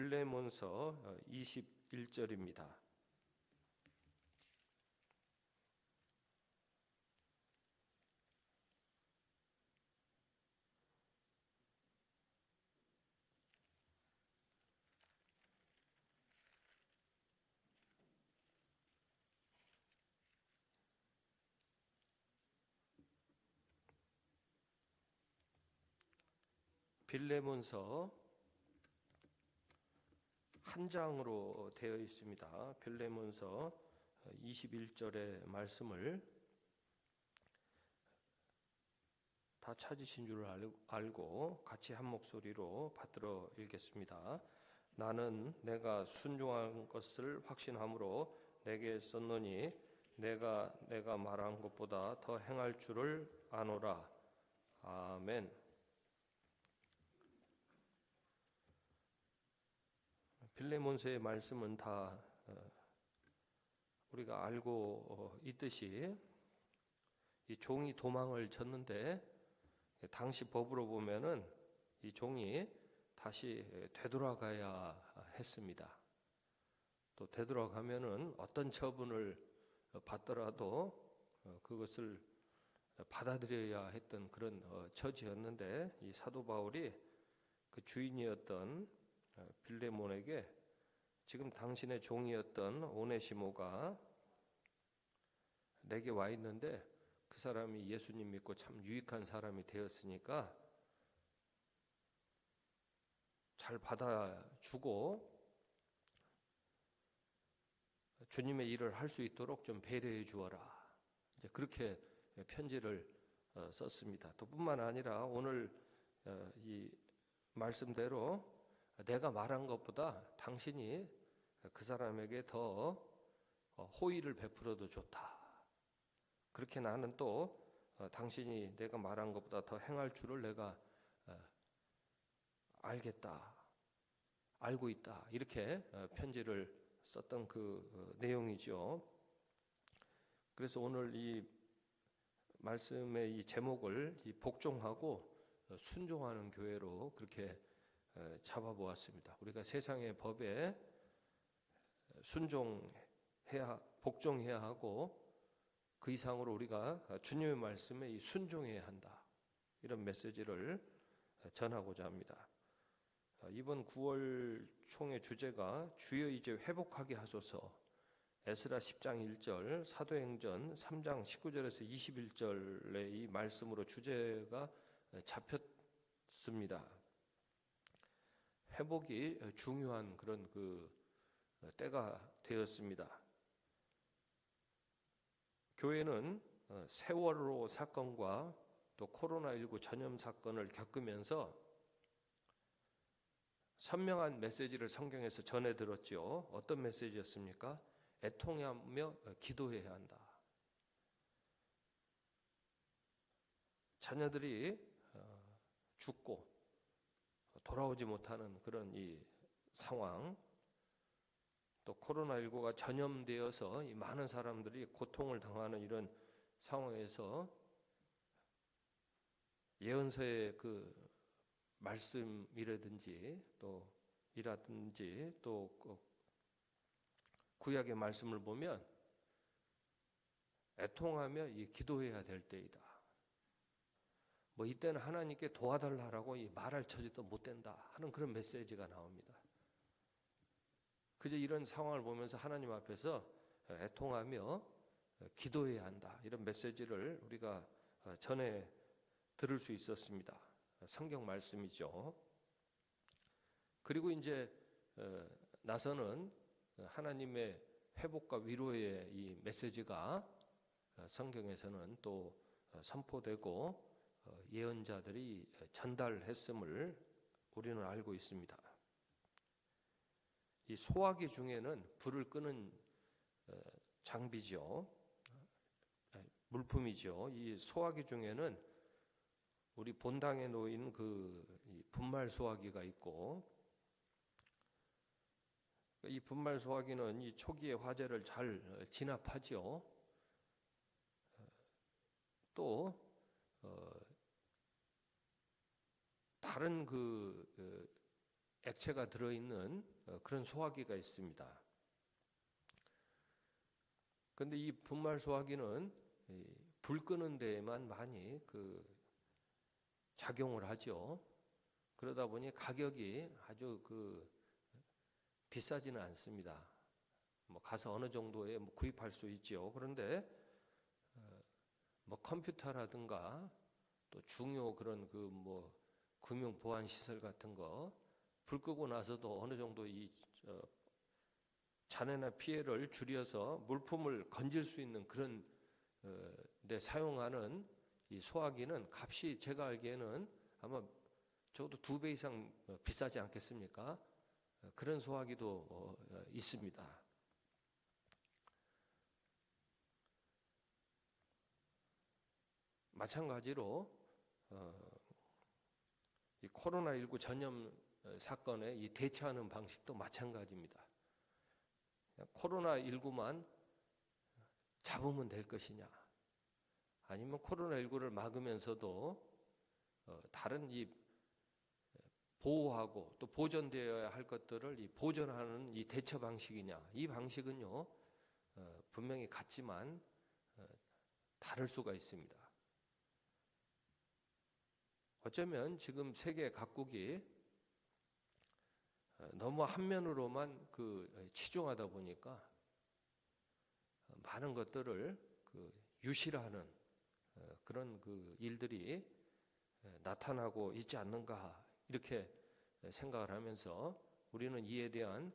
빌레몬서 21절입니다. 빌레몬서 한 장으로 되어 있습니다. 빌레몬서 21절의 말씀을 다 찾으신 줄 알고 같이 한 목소리로 받들어 읽겠습니다. 나는 내가 순종한 것을 확신함으로 내게 썼노니 내가 말한 것보다 더 행할 줄을 아노라. 아멘. 빌레몬서의 말씀은 다 우리가 알고 있듯이 이 종이 도망을 쳤는데 당시 법으로 보면은 이 종이 다시 되돌아가야 했습니다. 또 되돌아가면은 어떤 처분을 받더라도 그것을 받아들여야 했던 그런 처지였는데 이 사도 바울이 그 주인이었던 빌레몬에게 지금 당신의 종이었던 오네시모가 내게 와 있는데 그 사람이 예수님 믿고 참 유익한 사람이 되었으니까 잘 받아주고 주님의 일을 할 수 있도록 좀 배려해 주어라. 이제 그렇게 편지를 썼습니다. 또 뿐만 아니라 오늘 이 말씀대로 내가 말한 것보다 당신이 그 사람에게 더 호의를 베풀어도 좋다. 그렇게 나는 또 당신이 내가 말한 것보다 더 행할 줄을 내가 알겠다. 알고 있다. 이렇게 편지를 썼던 그 내용이죠. 그래서 오늘 이 말씀의 이 제목을 이 복종하고 순종하는 교회로 그렇게 잡아보았습니다. 우리가 세상의 법에 순종해야 복종해야 하고 그 이상으로 우리가 주님의 말씀에 이 순종해야 한다. 이런 메시지를 전하고자 합니다. 이번 9월 총회 주제가 주여 이제 회복하게 하소서. 에스라 10장 1절, 사도행전 3장 19절에서 21절의 이 말씀으로 주제가 잡혔습니다. 회복이 중요한 그런 그 때가 되었습니다. 교회는 세월호 사건과 또 코로나19 전염 사건을 겪으면서 선명한 메시지를 성경에서 전해 들었죠. 어떤 메시지였습니까? 애통하며 기도해야 한다. 자녀들이 죽고 돌아오지 못하는 그런 이 상황, 또 코로나19가 전염되어서 이 많은 사람들이 고통을 당하는 이런 상황에서 예언서의 그 말씀이라든지 또 이라든지 또 구약의 말씀을 보면 애통하며 이 기도해야 될 때이다. 뭐 이때는 하나님께 도와달라고 이 말할 처지도 못 된다 하는 그런 메시지가 나옵니다. 그저 이런 상황을 보면서 하나님 앞에서 애통하며 기도해야 한다. 이런 메시지를 우리가 전해 들을 수 있었습니다. 성경 말씀이죠. 그리고 이제 나서는 하나님의 회복과 위로의 이 메시지가 성경에서는 또 선포되고 예언자들이 전달했음을 우리는 알고 있습니다. 이 소화기 중에는 불을 끄는 장비죠. 물품이죠. 이 소화기 중에는 우리 본당에 놓인 그 분말 소화기가 있고, 이 분말 소화기는 이 초기의 화재를 잘 진압하지요. 또 다른 그 액체가 들어있는 그런 소화기가 있습니다. 그런데 이 분말 소화기는 불 끄는 데에만 많이 작용을 하죠. 그러다 보니 가격이 아주 비싸지는 않습니다. 가서 어느 정도에 구입할 수 있죠. 그런데 컴퓨터라든가 또 중요 그런 금융 보안 시설 같은 거 불 끄고 나서도 어느 정도 이 잔해나 피해를 줄여서 물품을 건질 수 있는 그런 데 사용하는 이 소화기는 값이 제가 알기에는 아마 적어도 2배 이상 비싸지 않겠습니까? 그런 소화기도 있습니다. 마찬가지로 이 코로나19 전염 사건에 이 대처하는 방식도 마찬가지입니다. 코로나19만 잡으면 될 것이냐, 아니면 코로나19를 막으면서도 다른 이 보호하고 또 보존되어야 할 것들을 이 보존하는 이 대처 방식이냐, 이 방식은요 분명히 같지만 다를 수가 있습니다. 어쩌면 지금 세계 각국이 너무 한면으로만 치중하다 보니까 많은 것들을 유실하는 그런 일들이 나타나고 있지 않는가, 이렇게 생각을 하면서 우리는 이에 대한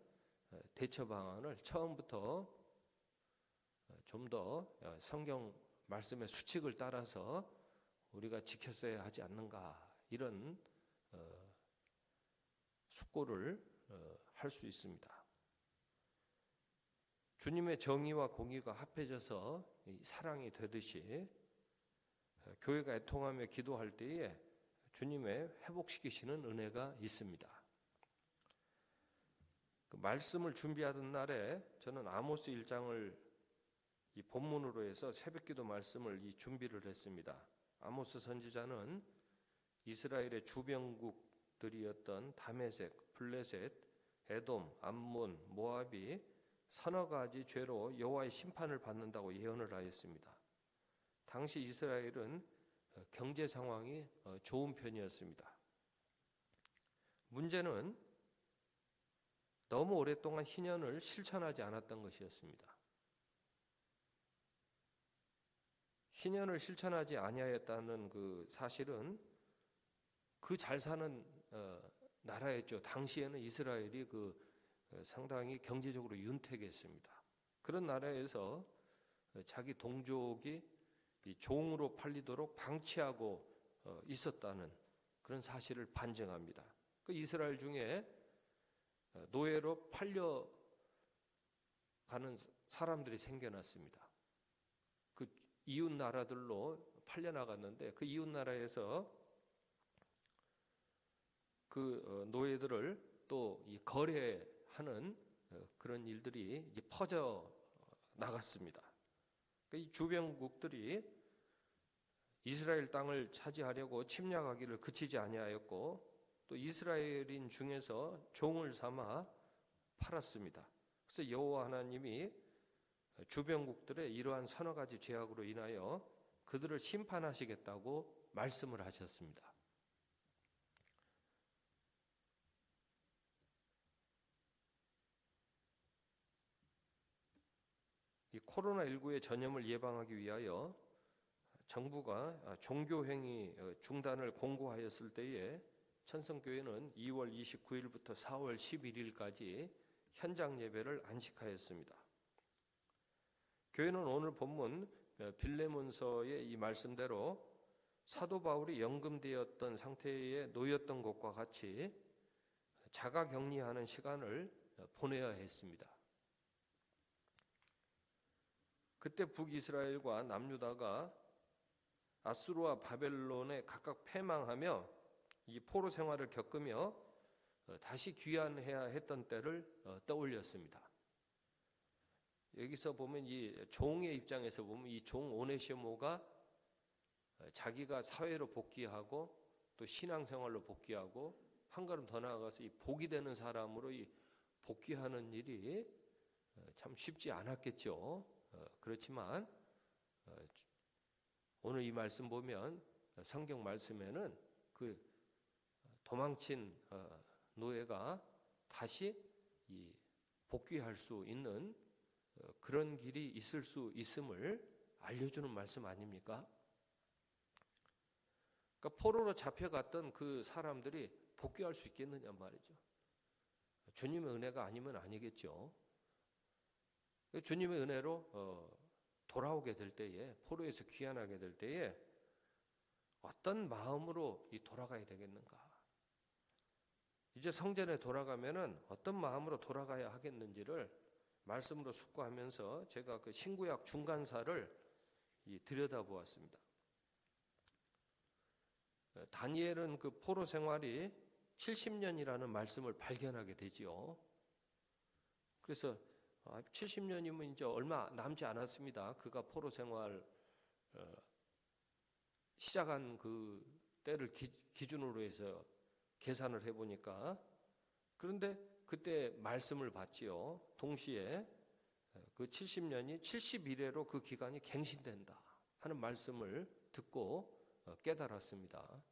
대처 방안을 처음부터 좀 더 성경 말씀의 수칙을 따라서 우리가 지켰어야 하지 않는가, 이런 숙고를 할 수 있습니다. 주님의 정의와 공의가 합해져서 사랑이 되듯이 교회가 애통하며 기도할 때에 주님의 회복시키시는 은혜가 있습니다. 말씀을 준비하던 날에 저는 아모스 1장을 이 본문으로 해서 새벽기도 말씀을 준비를 했습니다. 아모스 선지자는 이스라엘의 주변국들이었던 다메섹, 블레셋, 에돔, 암몬, 모압이 서너 가지 죄로 여호와의 심판을 받는다고 예언을 하였습니다. 당시 이스라엘은 경제 상황이 좋은 편이었습니다. 문제는 너무 오랫동안 희년을 실천하지 않았던 것이었습니다. 희년을 실천하지 아니하였다는 사실은 잘 사는 나라였죠. 당시에는 이스라엘이 상당히 경제적으로 윤택했습니다. 그런 나라에서 자기 동족이 이 종으로 팔리도록 방치하고 있었다는 그런 사실을 반증합니다. 이스라엘 중에 노예로 팔려가는 사람들이 생겨났습니다. 이웃 나라들로 팔려나갔는데 이웃 나라에서 노예들을 또 거래하는 그런 일들이 이제 퍼져 나갔습니다. 이 주변국들이 이스라엘 땅을 차지하려고 침략하기를 그치지 아니하였고 또 이스라엘인 중에서 종을 삼아 팔았습니다. 그래서 여호와 하나님이 주변국들의 이러한 서너 가지 죄악으로 인하여 그들을 심판하시겠다고 말씀을 하셨습니다. 이 코로나19의 전염을 예방하기 위하여 정부가 종교행위 중단을 공고하였을 때에 천성교회는 2월 29일부터 4월 11일까지 현장 예배를 안식하였습니다. 교회는 오늘 본문 빌레몬서의 이 말씀대로 사도 바울이 연금되었던 상태에 놓였던 것과 같이 자가격리하는 시간을 보내야 했습니다. 그때 북이스라엘과 남유다가 아수르와 바벨론에 각각 패망하며 이 포로 생활을 겪으며 다시 귀환해야 했던 때를 떠올렸습니다. 여기서 보면 이 종의 입장에서 보면 이 종 오네시모가 자기가 사회로 복귀하고 또 신앙생활로 복귀하고 한 걸음 더 나아가서 이 복이 되는 사람으로 이 복귀하는 일이 참 쉽지 않았겠죠. 그렇지만 오늘 이 말씀 보면 성경 말씀에는 그 도망친 노예가 다시 이 복귀할 수 있는 그런 길이 있을 수 있음을 알려주는 말씀 아닙니까? 그러니까 포로로 잡혀갔던 그 사람들이 복귀할 수 있겠느냐 말이죠. 주님의 은혜가 아니면 아니겠죠. 주님의 은혜로 돌아오게 될 때에, 포로에서 귀환하게 될 때에 어떤 마음으로 돌아가야 되겠는가? 이제 성전에 돌아가면은 어떤 마음으로 돌아가야 하겠는지를 말씀으로 숙고하면서 제가 그 신구약 중간사를 들여다보았습니다. 다니엘은 그 포로 생활이 70년이라는 말씀을 발견하게 되지요. 그래서 70년이면 이제 얼마 남지 않았습니다. 그가 포로 생활 시작한 그 때를 기준으로 해서 계산을 해보니까, 그런데 그때 말씀을 받지요. 동시에 그 70년이 70일에로 그 기간이 갱신된다 하는 말씀을 듣고 깨달았습니다.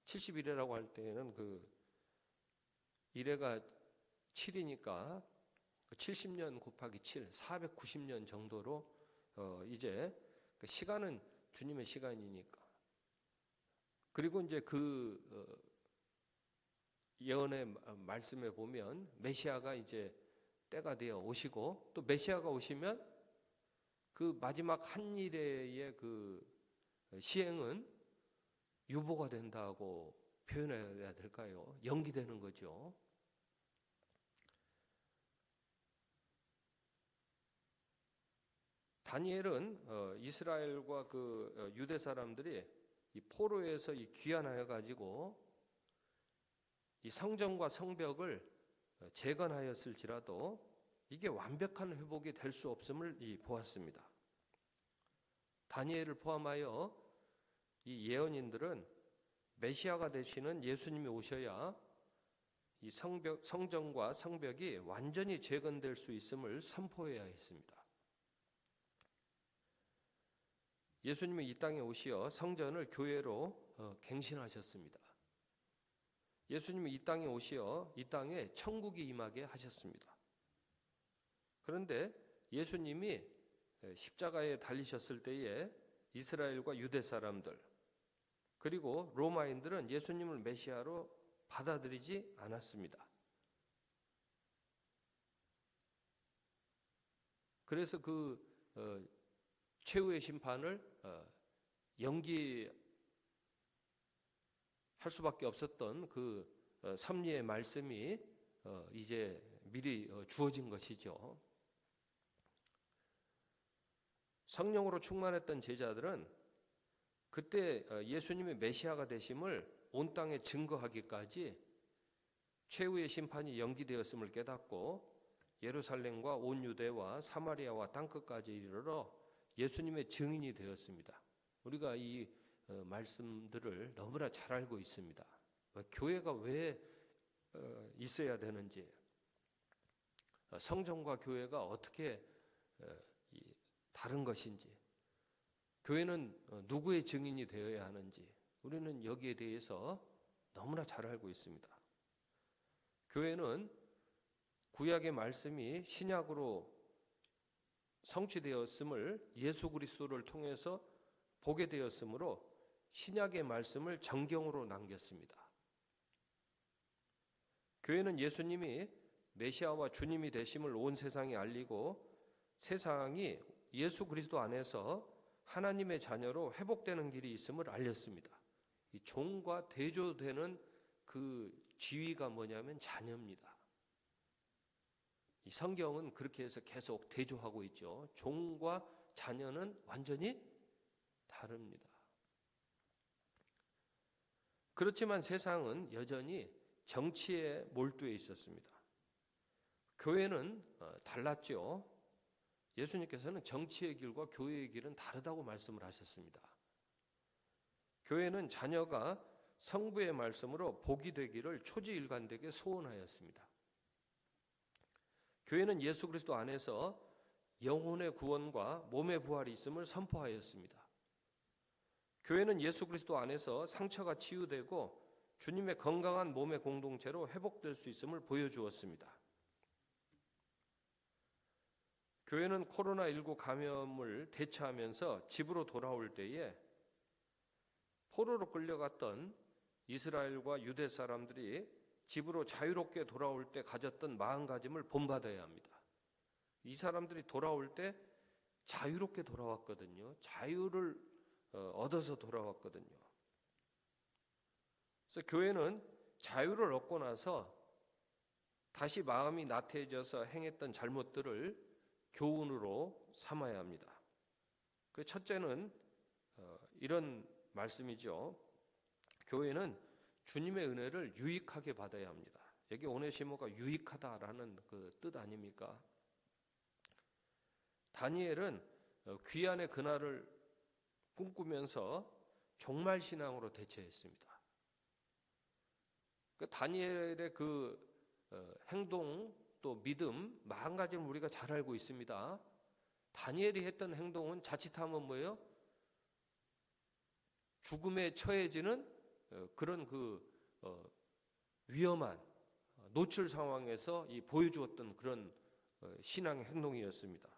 70일이라고 할 때는 그 1회가 7이니까 70년 곱하기 7, 490년 정도로 이제 그 시간은 주님의 시간이니까. 그리고 이제 그 예언의 말씀에 보면 메시아가 이제 때가 되어 오시고, 또 메시아가 오시면 그 마지막 한 일의 그 시행은 유보가 된다고 표현해야 될까요? 연기되는 거죠. 다니엘은 이스라엘과 그 유대 사람들이 이 포로에서 귀환하여 가지고 이 성전과 성벽을 재건하였을지라도 이게 완벽한 회복이 될 수 없음을 보았습니다. 다니엘을 포함하여 이 예언인들은 메시아가 되시는 예수님이 오셔야 이 성전과 성벽이 완전히 재건될 수 있음을 선포해야 했습니다. 예수님이 이 땅에 오시어 성전을 교회로 갱신하셨습니다. 예수님이 이 땅에 오시어 이 땅에 천국이 임하게 하셨습니다. 그런데 예수님이 십자가에 달리셨을 때에 이스라엘과 유대 사람들, 그리고 로마인들은 예수님을 메시아로 받아들이지 않았습니다. 그래서 그 최후의 심판을 연기할 수밖에 없었던 그 섭리의 말씀이 이제 미리 주어진 것이죠. 성령으로 충만했던 제자들은 그때 예수님의 메시아가 되심을 온 땅에 증거하기까지 최후의 심판이 연기되었음을 깨닫고 예루살렘과 온 유대와 사마리아와 땅끝까지 이르러 예수님의 증인이 되었습니다. 우리가 이 말씀들을 너무나 잘 알고 있습니다. 교회가 왜 있어야 되는지, 성전과 교회가 어떻게 다른 것인지, 교회는 누구의 증인이 되어야 하는지 우리는 여기에 대해서 너무나 잘 알고 있습니다. 교회는 구약의 말씀이 신약으로 성취되었음을 예수 그리스도를 통해서 보게 되었으므로 신약의 말씀을 정경으로 남겼습니다. 교회는 예수님이 메시아와 주님이 되심을 온 세상에 알리고 세상이 예수 그리스도 안에서 하나님의 자녀로 회복되는 길이 있음을 알렸습니다. 이 종과 대조되는 그 지위가 뭐냐면 자녀입니다. 이 성경은 그렇게 해서 계속 대조하고 있죠. 종과 자녀는 완전히 다릅니다. 그렇지만 세상은 여전히 정치에 몰두해 있었습니다. 교회는 달랐죠. 예수님께서는 정치의 길과 교회의 길은 다르다고 말씀을 하셨습니다. 교회는 자녀가 성부의 말씀으로 복이 되기를 초지일관되게 소원하였습니다. 교회는 예수 그리스도 안에서 영혼의 구원과 몸의 부활이 있음을 선포하였습니다. 교회는 예수 그리스도 안에서 상처가 치유되고 주님의 건강한 몸의 공동체로 회복될 수 있음을 보여주었습니다. 교회는 코로나19 감염을 대처하면서 집으로 돌아올 때에 포로로 끌려갔던 이스라엘과 유대 사람들이 집으로 자유롭게 돌아올 때 가졌던 마음가짐을 본받아야 합니다. 이 사람들이 돌아올 때 자유롭게 돌아왔거든요. 자유를 얻어서 돌아왔거든요. 그래서 교회는 자유를 얻고 나서 다시 마음이 나태해져서 행했던 잘못들을 교훈으로 삼아야 합니다. 그 첫째는 이런 말씀이죠. 교회는 주님의 은혜를 유익하게 받아야 합니다. 여기 오네시모가 유익하다라는 그 뜻 아닙니까? 다니엘은 귀환의 그날을 꿈꾸면서 종말신앙으로 대처했습니다. 그 다니엘의 그 행동 또 믿음 마음가짐을 우리가 잘 알고 있습니다. 다니엘이 했던 행동은 자칫하면 뭐예요? 죽음에 처해지는 그런 위험한 노출 상황에서 보여주었던 그런 신앙의 행동이었습니다.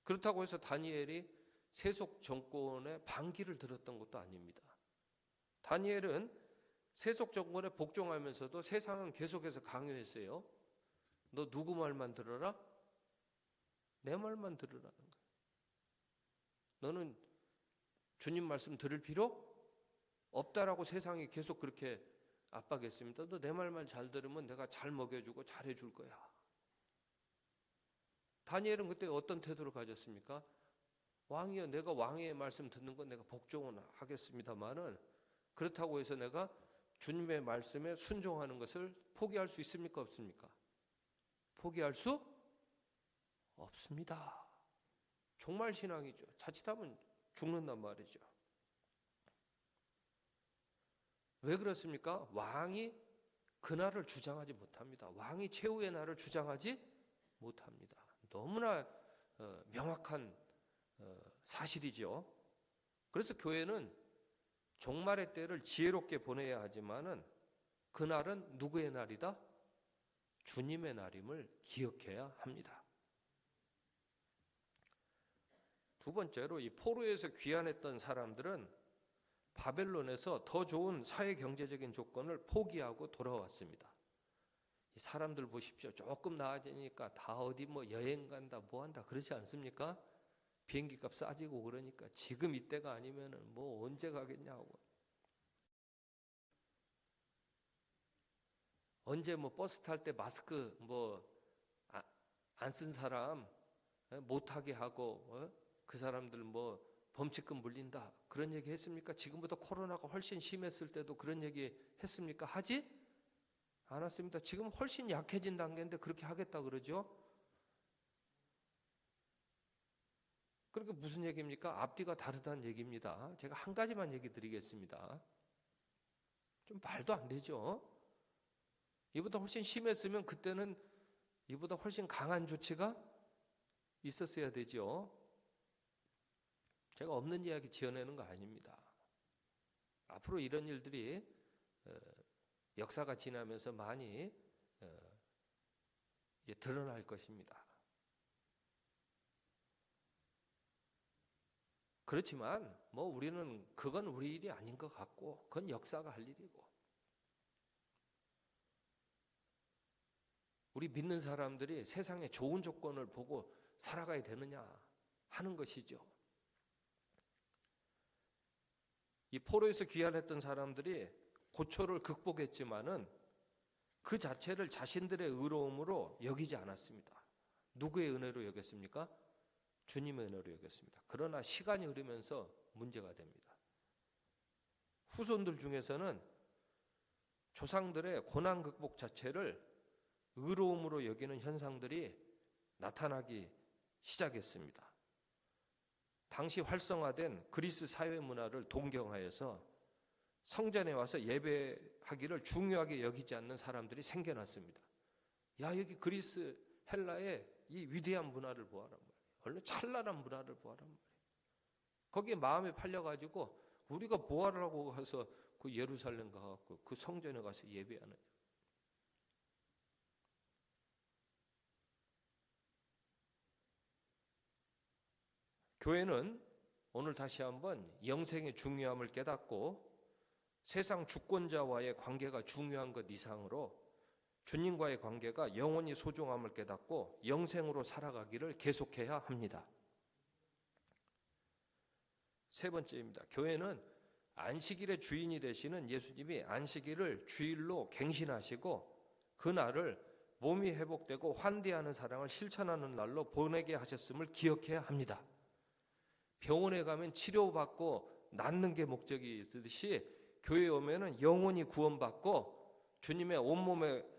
그렇다고 해서 다니엘이 세속 정권의 반기를 들었던 것도 아닙니다. 다니엘은 세속 정권에 복종하면서도 세상은 계속해서 강요했어요. 너 누구 말만 들어라? 내 말만 들으라는 거예요. 너는 주님 말씀 들을 필요 없다라고 세상이 계속 그렇게 압박했습니다. 너 내 말만 잘 들으면 내가 잘 먹여주고 잘해줄 거야. 다니엘은 그때 어떤 태도를 가졌습니까? 왕이여, 내가 왕의 말씀 듣는 건 내가 복종은 하겠습니다만은 그렇다고 해서 내가 주님의 말씀에 순종하는 것을 포기할 수 있습니까? 없습니까? 포기할 수 없습니다. 종말신앙이죠. 자칫하면 죽는단 말이죠. 왜 그렇습니까? 왕이 그날을 주장하지 못합니다. 왕이 최후의 날을 주장하지 못합니다. 너무나 명확한 사실이죠. 그래서 교회는 종말의 때를 지혜롭게 보내야 하지만은 그날은 누구의 날이다? 주님의 날임을 기억해야 합니다. 두 번째로 이 포로에서 귀환했던 사람들은 바벨론에서 더 좋은 사회 경제적인 조건을 포기하고 돌아왔습니다. 이 사람들 보십시오. 조금 나아지니까 다 어디 여행 간다 뭐 한다 그러지 않습니까? 비행기 값 싸지고 그러니까 지금 이때가 아니면은 언제 가겠냐고. 언제 버스 탈 때 마스크 안 쓴 사람 못하게 하고 그 사람들 범칙금 물린다 그런 얘기 했습니까? 지금보다 코로나가 훨씬 심했을 때도 그런 얘기 했습니까? 하지 않았습니다. 지금 훨씬 약해진 단계인데 그렇게 하겠다 그러죠? 그러니까 무슨 얘기입니까? 앞뒤가 다르다는 얘기입니다. 제가 한 가지만 얘기 드리겠습니다. 좀 말도 안 되죠? 이보다 훨씬 심했으면 그때는 이보다 훨씬 강한 조치가 있었어야 되죠. 제가 없는 이야기 지어내는 거 아닙니다. 앞으로 이런 일들이 역사가 지나면서 많이 드러날 것입니다. 그렇지만 우리는 그건 우리 일이 아닌 것 같고 그건 역사가 할 일이고 우리 믿는 사람들이 세상에 좋은 조건을 보고 살아가야 되느냐 하는 것이죠. 이 포로에서 귀환했던 사람들이 고초를 극복했지만은 그 자체를 자신들의 의로움으로 여기지 않았습니다. 누구의 은혜로 여겼습니까? 주님의 은혜로 여겼습니다. 그러나 시간이 흐르면서 문제가 됩니다. 후손들 중에서는 조상들의 고난 극복 자체를 의로움으로 여기는 현상들이 나타나기 시작했습니다. 당시 활성화된 그리스 사회 문화를 동경하여서 성전에 와서 예배하기를 중요하게 여기지 않는 사람들이 생겨났습니다. 야, 여기 그리스 헬라의 이 위대한 문화를 보아란 말이에요. 얼른 찬란한 문화를 보아란 말이에요. 거기에 마음이 팔려가지고 우리가 뭐하러 하고 가서 그 예루살렘 가갖고 그 성전에 가서 예배하느냐. 교회는 오늘 다시 한번 영생의 중요함을 깨닫고 세상 주권자와의 관계가 중요한 것 이상으로 주님과의 관계가 영원히 소중함을 깨닫고 영생으로 살아가기를 계속해야 합니다. 세 번째입니다. 교회는 안식일의 주인이 되시는 예수님이 안식일을 주일로 갱신하시고 그날을 몸이 회복되고 환대하는 사랑을 실천하는 날로 보내게 하셨음을 기억해야 합니다. 병원에 가면 치료받고 낫는 게 목적이 있듯이 교회에 오면은 영원히 구원받고 주님의 온몸의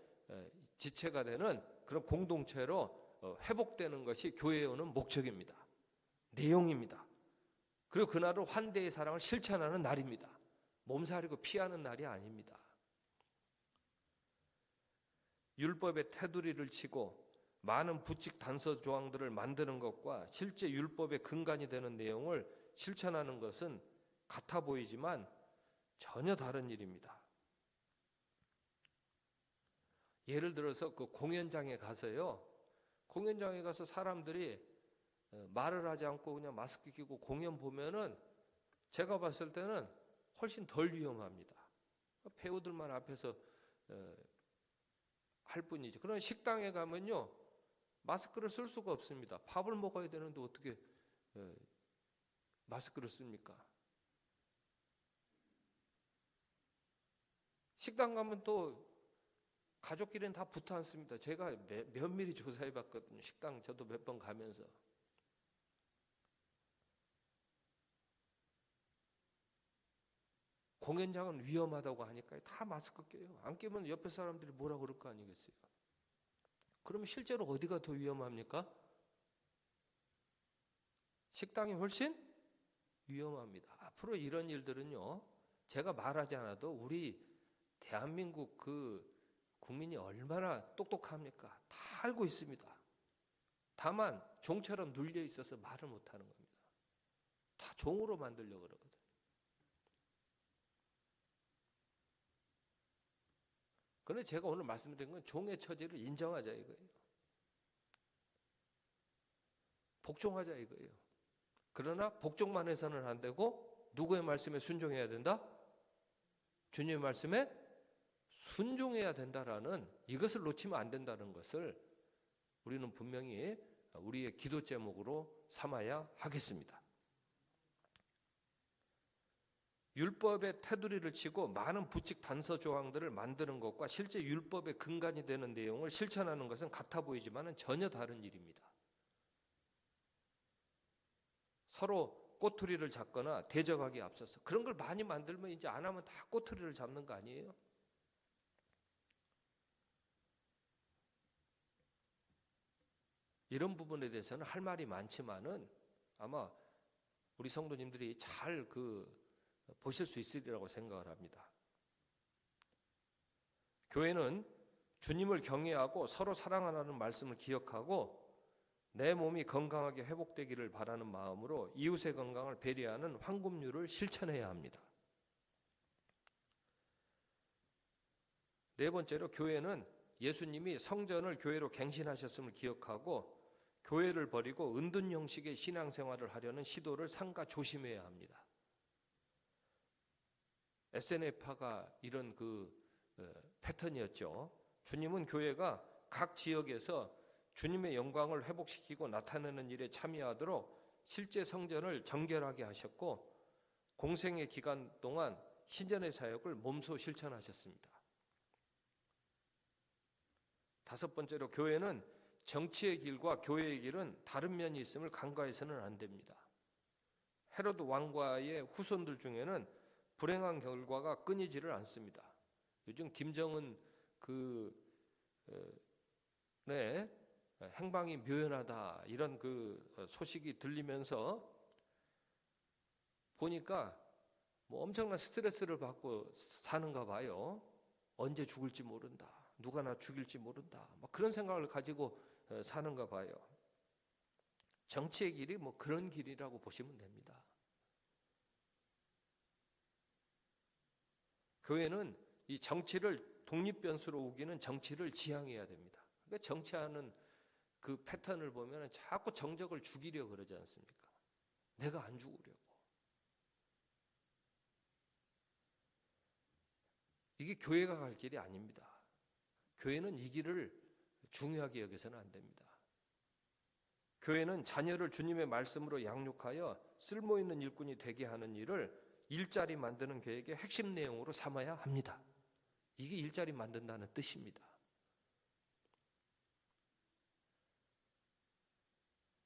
지체가 되는 그런 공동체로 회복되는 것이 교회에 오는 목적입니다. 내용입니다. 그리고 그날은 환대의 사랑을 실천하는 날입니다. 몸살이고 피하는 날이 아닙니다. 율법의 테두리를 치고 많은 부칙 단서 조항들을 만드는 것과 실제 율법의 근간이 되는 내용을 실천하는 것은 같아 보이지만 전혀 다른 일입니다. 예를 들어서 그 공연장에 가서요. 공연장에 가서 사람들이 말을 하지 않고 그냥 마스크 끼고 공연 보면은 제가 봤을 때는 훨씬 덜 위험합니다. 배우들만 앞에서 할 뿐이지. 그러나 식당에 가면요. 마스크를 쓸 수가 없습니다. 밥을 먹어야 되는데 어떻게 마스크를 씁니까? 식당 가면 또 가족끼리는 다 붙어 앉습니다. 제가 면밀히 조사해 봤거든요. 식당 저도 몇 번 가면서. 공연장은 위험하다고 하니까 다 마스크 껴요. 안 끼면 옆에 사람들이 뭐라 그럴 거 아니겠어요? 그러면 실제로 어디가 더 위험합니까? 식당이 훨씬 위험합니다. 앞으로 이런 일들은요, 제가 말하지 않아도 우리 대한민국 그 국민이 얼마나 똑똑합니까? 다 알고 있습니다. 다만 종처럼 눌려 있어서 말을 못하는 겁니다. 다 종으로 만들려고 그러거든요. 그런데 제가 오늘 말씀드린 건 종의 처지를 인정하자 이거예요. 복종하자 이거예요. 그러나 복종만 해서는 안 되고 누구의 말씀에 순종해야 된다? 주님의 말씀에 순종해야 된다라는 이것을 놓치면 안 된다는 것을 우리는 분명히 우리의 기도 제목으로 삼아야 하겠습니다. 율법의 테두리를 치고 많은 부칙 단서 조항들을 만드는 것과 실제 율법의 근간이 되는 내용을 실천하는 것은 같아 보이지만 전혀 다른 일입니다. 서로 꼬투리를 잡거나 대적하기에 앞서서 그런 걸 많이 만들면 이제 안 하면 다 꼬투리를 잡는 거 아니에요? 이런 부분에 대해서는 할 말이 많지만은 아마 우리 성도님들이 잘 보실 수 있으리라고 생각을 합니다. 교회는 주님을 경외하고 서로 사랑하라는 말씀을 기억하고 내 몸이 건강하게 회복되기를 바라는 마음으로 이웃의 건강을 배려하는 황금률을 실천해야 합니다. 네 번째로 교회는 예수님이 성전을 교회로 갱신하셨음을 기억하고 교회를 버리고 은둔 형식의 신앙생활을 하려는 시도를 삼가 조심해야 합니다. SNF파가 이런 패턴이었죠. 주님은 교회가 각 지역에서 주님의 영광을 회복시키고 나타내는 일에 참여하도록 실제 성전을 정결하게 하셨고 공생의 기간 동안 신전의 사역을 몸소 실천하셨습니다. 다섯 번째로 교회는 정치의 길과 교회의 길은 다른 면이 있음을 간과해서는 안 됩니다. 헤로드 왕과의 후손들 중에는 불행한 결과가 끊이지를 않습니다. 요즘 김정은 행방이 묘연하다 이런 소식이 들리면서 보니까 뭐 엄청난 스트레스를 받고 사는가 봐요. 언제 죽을지 모른다. 누가 나 죽일지 모른다. 막 그런 생각을 가지고 사는가 봐요. 정치의 길이 뭐 그런 길이라고 보시면 됩니다. 교회는 이 정치를 독립변수로 우기는 정치를 지향해야 됩니다. 그러니까 정치하는 그 패턴을 보면 자꾸 정적을 죽이려 그러지 않습니까? 내가 안 죽으려고. 이게 교회가 갈 길이 아닙니다. 교회는 이 길을 중요하게 여겨서는 안 됩니다. 교회는 자녀를 주님의 말씀으로 양육하여 쓸모있는 일꾼이 되게 하는 일을 일자리 만드는 계획의 핵심 내용으로 삼아야 합니다. 이게 일자리 만든다는 뜻입니다.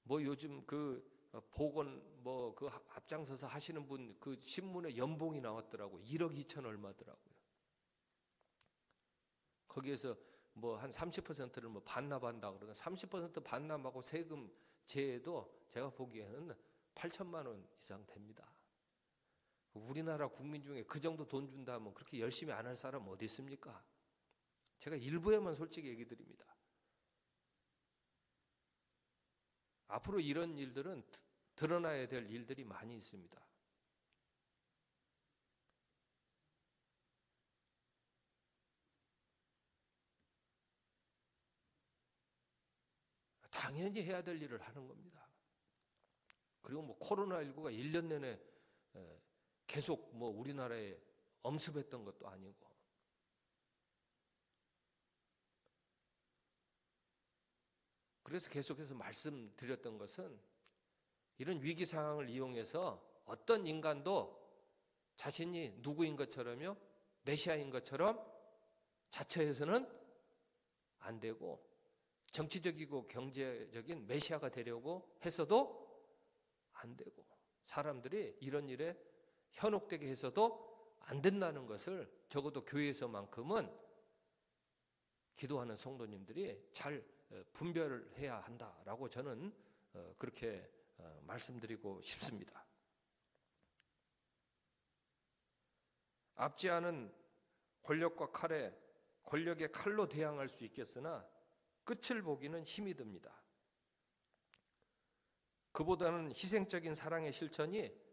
뭐 요즘 그 보건 뭐 그 앞장서서 하시는 분 그 신문에 연봉이 나왔더라고. 1억 2천 얼마더라고요. 거기에서 뭐 한 30%를 뭐 반납한다 그러면 30% 반납하고 세금 제해도 제가 보기에는 8천만 원 이상 됩니다. 우리나라 국민 중에 그 정도 돈 준다면 그렇게 열심히 안 할 사람 어디 있습니까? 제가 일부에만 솔직히 얘기 드립니다. 앞으로 이런 일들은 드러나야 될 일들이 많이 있습니다. 당연히 해야 될 일을 하는 겁니다. 그리고 뭐 코로나19가 1년 내내 계속 뭐 우리나라에 엄습했던 것도 아니고 그래서 계속해서 말씀드렸던 것은 이런 위기 상황을 이용해서 어떤 인간도 자신이 누구인 것처럼요, 메시아인 것처럼 자처해서는 안 되고 정치적이고 경제적인 메시아가 되려고 해서도 안 되고 사람들이 이런 일에 현혹되게 해서도 안 된다는 것을 적어도 교회에서만큼은 기도하는 성도님들이 잘 분별을 해야 한다라고 저는 그렇게 말씀드리고 싶습니다. 앞지 않은 권력과 칼에 권력의 칼로 대항할 수 있겠으나 끝을 보기는 힘이 듭니다. 그보다는 희생적인 사랑의 실천이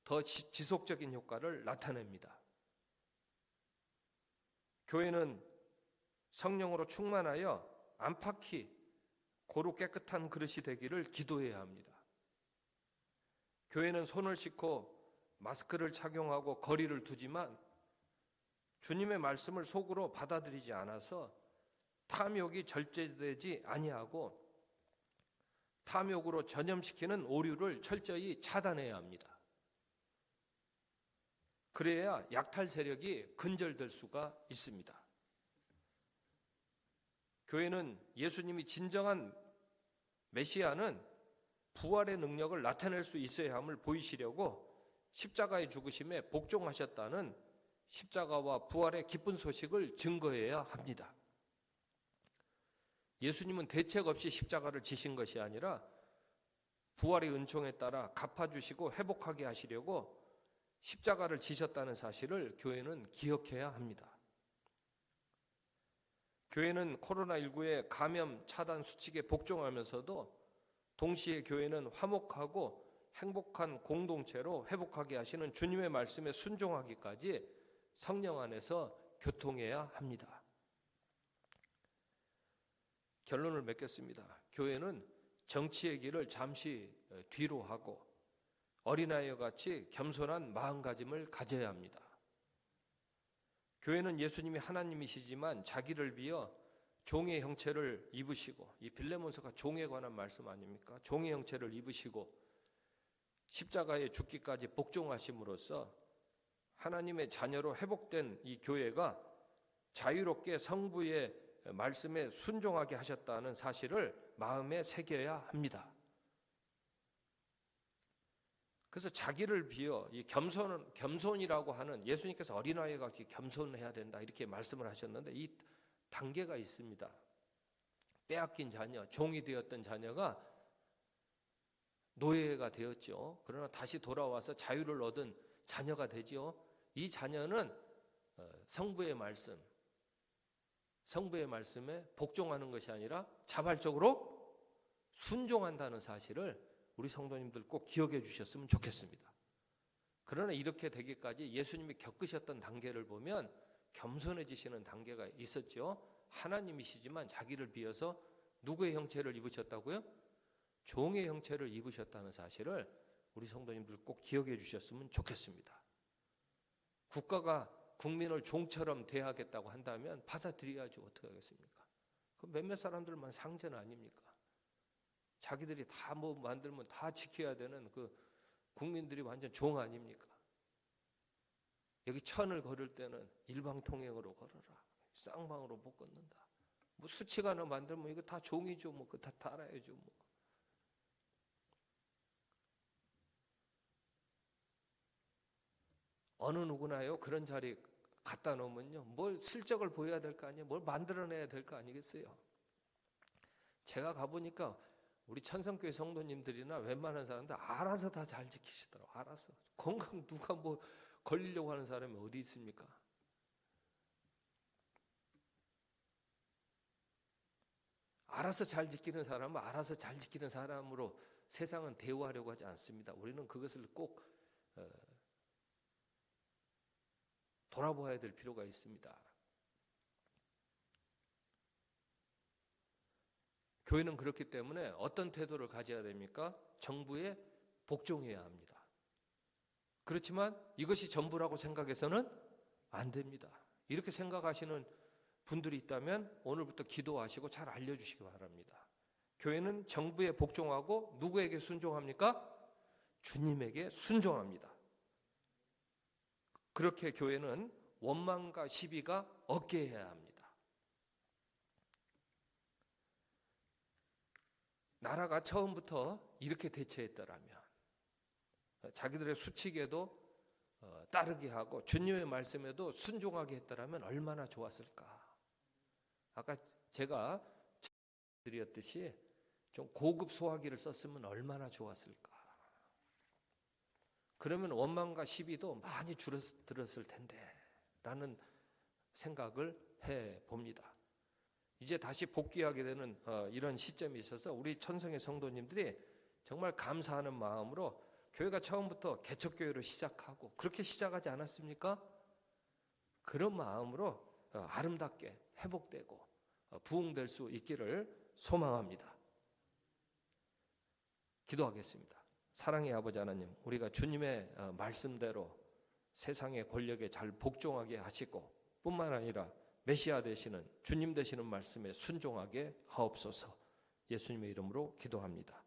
더 지속적인 효과를 나타냅니다. 교회는 성령으로 충만하여 안팎이 고루 깨끗한 그릇이 되기를 기도해야 합니다. 교회는 손을 씻고 마스크를 착용하고 거리를 두지만 주님의 말씀을 속으로 받아들이지 않아서 탐욕이 절제되지 아니하고 탐욕으로 전염시키는 오류를 철저히 차단해야 합니다. 그래야 약탈 세력이 근절될 수가 있습니다. 교회는 예수님이 진정한 메시아는 부활의 능력을 나타낼 수 있어야 함을 보이시려고 십자가의 죽으심에 복종하셨다는 십자가와 부활의 기쁜 소식을 증거해야 합니다. 예수님은 대책 없이 십자가를 지신 것이 아니라 부활의 은총에 따라 갚아주시고 회복하게 하시려고 십자가를 지셨다는 사실을 교회는 기억해야 합니다. 교회는 코로나19의 감염 차단 수칙에 복종하면서도 동시에 교회는 화목하고 행복한 공동체로 회복하게 하시는 주님의 말씀에 순종하기까지 성령 안에서 교통해야 합니다. 결론을 맺겠습니다. 교회는 정치의 길을 잠시 뒤로 하고 어린아이와 같이 겸손한 마음가짐을 가져야 합니다. 교회는 예수님이 하나님이시지만 자기를 비어 종의 형체를 입으시고, 이 빌레몬서가 종에 관한 말씀 아닙니까? 종의 형체를 입으시고 십자가에 죽기까지 복종하심으로써 하나님의 자녀로 회복된 이 교회가 자유롭게 성부의 말씀에 순종하게 하셨다는 사실을 마음에 새겨야 합니다. 그래서 자기를 비어 이 겸손이라고 하는, 예수님께서 어린아이가 겸손해야 된다 이렇게 말씀을 하셨는데 이 단계가 있습니다. 빼앗긴 자녀, 종이 되었던 자녀가 노예가 되었죠. 그러나 다시 돌아와서 자유를 얻은 자녀가 되지요. 이 자녀는 성부의 말씀에 복종하는 것이 아니라 자발적으로 순종한다는 사실을 우리 성도님들 꼭 기억해 주셨으면 좋겠습니다. 그러나 이렇게 되기까지 예수님이 겪으셨던 단계를 보면 겸손해지시는 단계가 있었죠. 하나님이시지만 자기를 비워서 누구의 형체를 입으셨다고요? 종의 형체를 입으셨다는 사실을 우리 성도님들 꼭 기억해 주셨으면 좋겠습니다. 국가가 국민을 종처럼 대하겠다고 한다면 받아들여야지 어떻게 하겠습니까? 그 몇몇 사람들만 상전 아닙니까? 자기들이 다 뭐 만들면 다 지켜야 되는 그 국민들이 완전 종 아닙니까? 여기 천을 걸을 때는 일방통행으로 걸어라. 쌍방으로 못 걷는다. 뭐 수칙 하나 만들면 이거 다 종이죠. 뭐 그거 다 따라야죠. 뭐. 어느 누구나요 그런 자리 갖다 놓으면요 뭘 실적을 보여야 될 거 아니에요. 뭘 만들어내야 될 거 아니겠어요. 제가 가보니까 우리 천성교회 성도님들이나 웬만한 사람들 알아서 다 잘 지키시더라고요. 알아서. 건강 누가 뭐 걸리려고 하는 사람이 어디 있습니까? 알아서 잘 지키는 사람은 알아서 잘 지키는 사람으로 세상은 대우하려고 하지 않습니다. 우리는 그것을 꼭 돌아보아야 될 필요가 있습니다. 교회는 그렇기 때문에 어떤 태도를 가져야 됩니까? 정부에 복종해야 합니다. 그렇지만 이것이 전부라고 생각해서는 안 됩니다. 이렇게 생각하시는 분들이 있다면 오늘부터 기도하시고 잘 알려주시기 바랍니다. 교회는 정부에 복종하고 누구에게 순종합니까? 주님에게 순종합니다. 그렇게 교회는 원망과 시비가 없게 해야 합니다. 나라가 처음부터 이렇게 대처했더라면 자기들의 수칙에도 따르게 하고 주님의 말씀에도 순종하게 했더라면 얼마나 좋았을까. 아까 제가 드렸듯이 좀 고급 소화기를 썼으면 얼마나 좋았을까. 그러면 원망과 시비도 많이 줄어들었을 텐데 라는 생각을 해봅니다. 이제 다시 복귀하게 되는 이런 시점이 있어서 우리 천성의 성도님들이 정말 감사하는 마음으로 교회가 처음부터 개척교회로 시작하고 그렇게 시작하지 않았습니까? 그런 마음으로 아름답게 회복되고 부흥될 수 있기를 소망합니다. 기도하겠습니다. 사랑의 아버지 하나님, 우리가 주님의 말씀대로 세상의 권력에 잘 복종하게 하시고 뿐만 아니라 메시아 되시는 주님 되시는 말씀에 순종하게 하옵소서. 예수님의 이름으로 기도합니다.